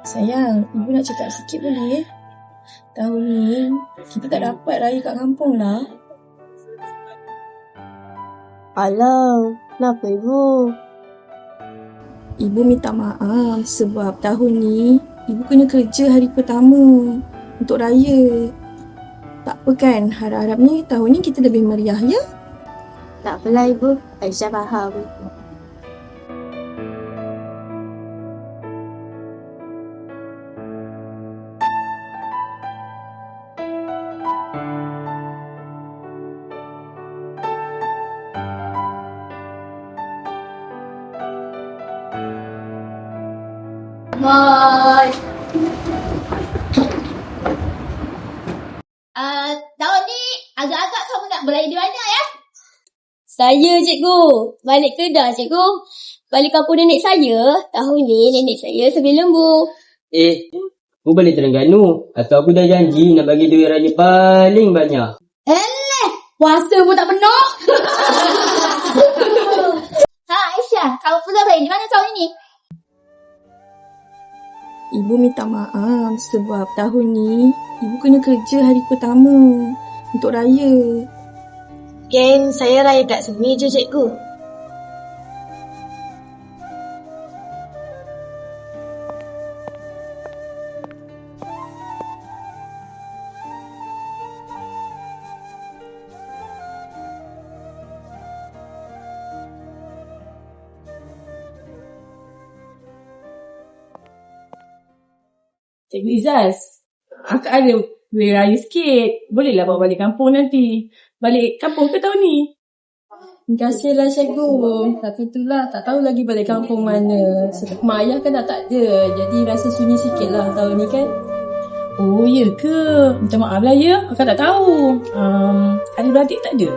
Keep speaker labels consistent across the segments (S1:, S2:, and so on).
S1: Sayang, ibu nak cakap sikit boleh? Tahun ni, kita tak dapat raya kat kampung lah.
S2: Alah, kenapa ibu?
S1: Ibu minta maaf sebab tahun ni, ibu kena kerja hari pertama untuk raya. Tak apa kan, harap-harapnya tahun ni kita lebih meriah ya?
S2: Tak apalah ibu, Aisyah faham.
S3: Hai. Tahun ni agak-agak kamu nak beraya di mana ya?
S4: Saya cikgu, balik Kedah cikgu. Balik kampung nenek saya. Tahun ni nenek saya sambil lembu.
S5: Aku balik Terengganu. Atau aku dah janji nak bagi duit raya paling banyak.
S3: Puasa pun tak penuh. Aisyah, kamu pula beraya di mana tahun ini?
S1: Ibu minta maaf sebab tahun ni, ibu kena kerja hari pertama untuk raya.
S2: Kan saya raya kat sini je cikgu.
S6: Cikgu Izzaz, akak ada duit raya sikit. Bolehlah bawa balik kampung nanti. Balik kampung ke tahun ni?
S1: Terima kasihlah cikgu. Tapi itulah, tak tahu lagi balik kampung mana. Sebab mak ayah kan dah tak ada. Jadi rasa sunyi sikit lah tahun ni kan.
S6: Oh, ya ke? Minta maaf lah ya. Akak tak tahu. Adik-beradik tak ada?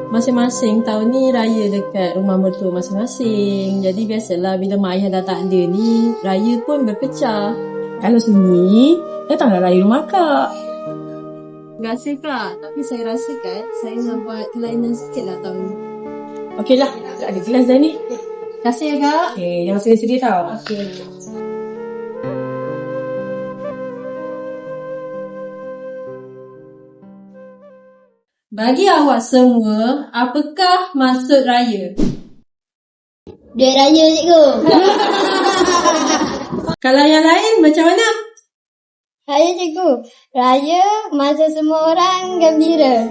S1: Masing-masing tahun ni raya dekat rumah mertua masing-masing. Jadi biasalah bila mak ayah dah tak ada ni, raya pun berpecah.
S6: Kalau sunyi, datanglah raya rumah akak.
S1: Terima kasih Kak. Tapi saya rasakan saya nak buat kelainan sikit lah tahun ni.
S6: Okeylah, akak ada kelas dah ni.
S1: Terima kasih ya Kak.
S6: Okay, jangan sedih-sedih tau.
S1: Okay. Bagi awak semua, apakah maksud raya?
S4: Duit raya cikgu.
S1: Kalau yang lain macam mana?
S4: Raya cikgu. Raya masa semua orang gembira.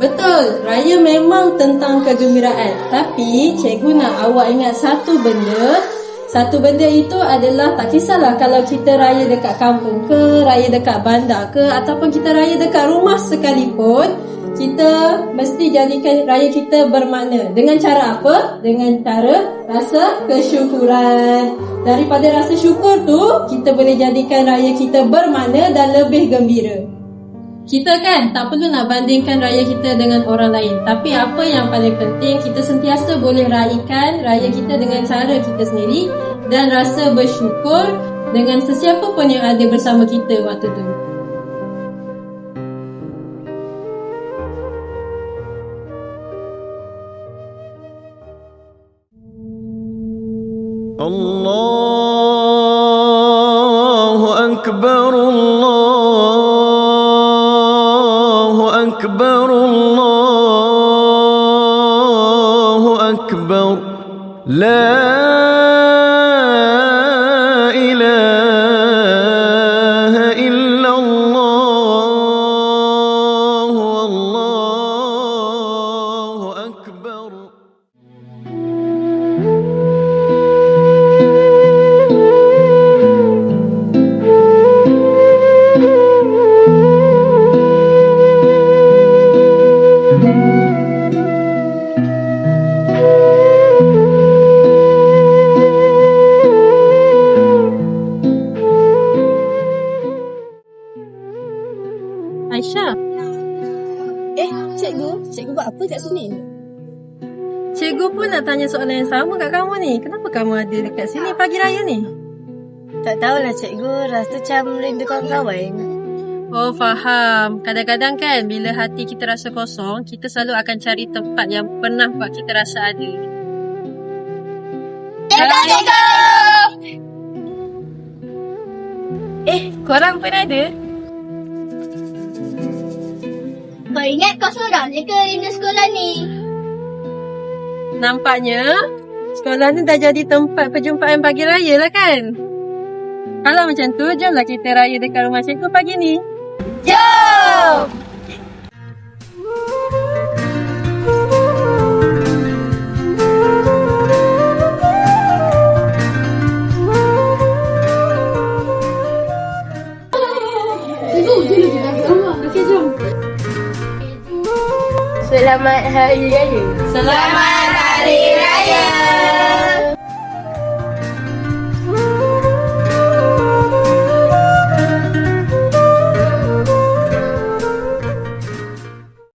S1: Betul, raya memang tentang kegembiraan. Tapi cikgu nak awak ingat satu benda. Satu benda itu adalah tak kisahlah kalau kita raya dekat kampung ke, raya dekat bandar ke, ataupun kita raya dekat rumah sekalipun, kita mesti jadikan raya kita bermakna. Dengan cara apa? Dengan cara rasa kesyukuran. Daripada rasa syukur tu, kita boleh jadikan raya kita bermakna dan lebih gembira. Kita kan tak perlu nak bandingkan raya kita dengan orang lain. Tapi apa yang paling penting, kita sentiasa boleh raikan raya kita dengan cara kita sendiri dan rasa bersyukur dengan sesiapa pun yang ada bersama kita waktu tu.
S7: Allahu Akbar, Allahu Akbar, Allahu Akbar. La ilaha illallah, Allahu Akbar.
S1: Aisyah,
S4: Cikgu buat apa kat sini?
S1: cikgu pun nak tanya soalan yang sama kat kamu ni. Kenapa kamu ada dekat sini pagi raya ni?
S2: Tak tahulah cikgu, rasa macam rindu kawan-kawan.
S1: Oh, faham. Kadang-kadang kan bila hati kita rasa kosong, kita selalu akan cari tempat yang pernah buat kita rasa ada.
S2: Korang pun ada?
S3: Kau ingat kau seorang je ke rindu sekolah ni?
S1: Nampaknya sekolah ni dah jadi tempat perjumpaan pagi raya lah kan? Kalau macam tu, jomlah kita raya dekat rumah cikgu pagi ni.
S3: Jom!
S2: Selamat Hari Raya.
S3: Selamat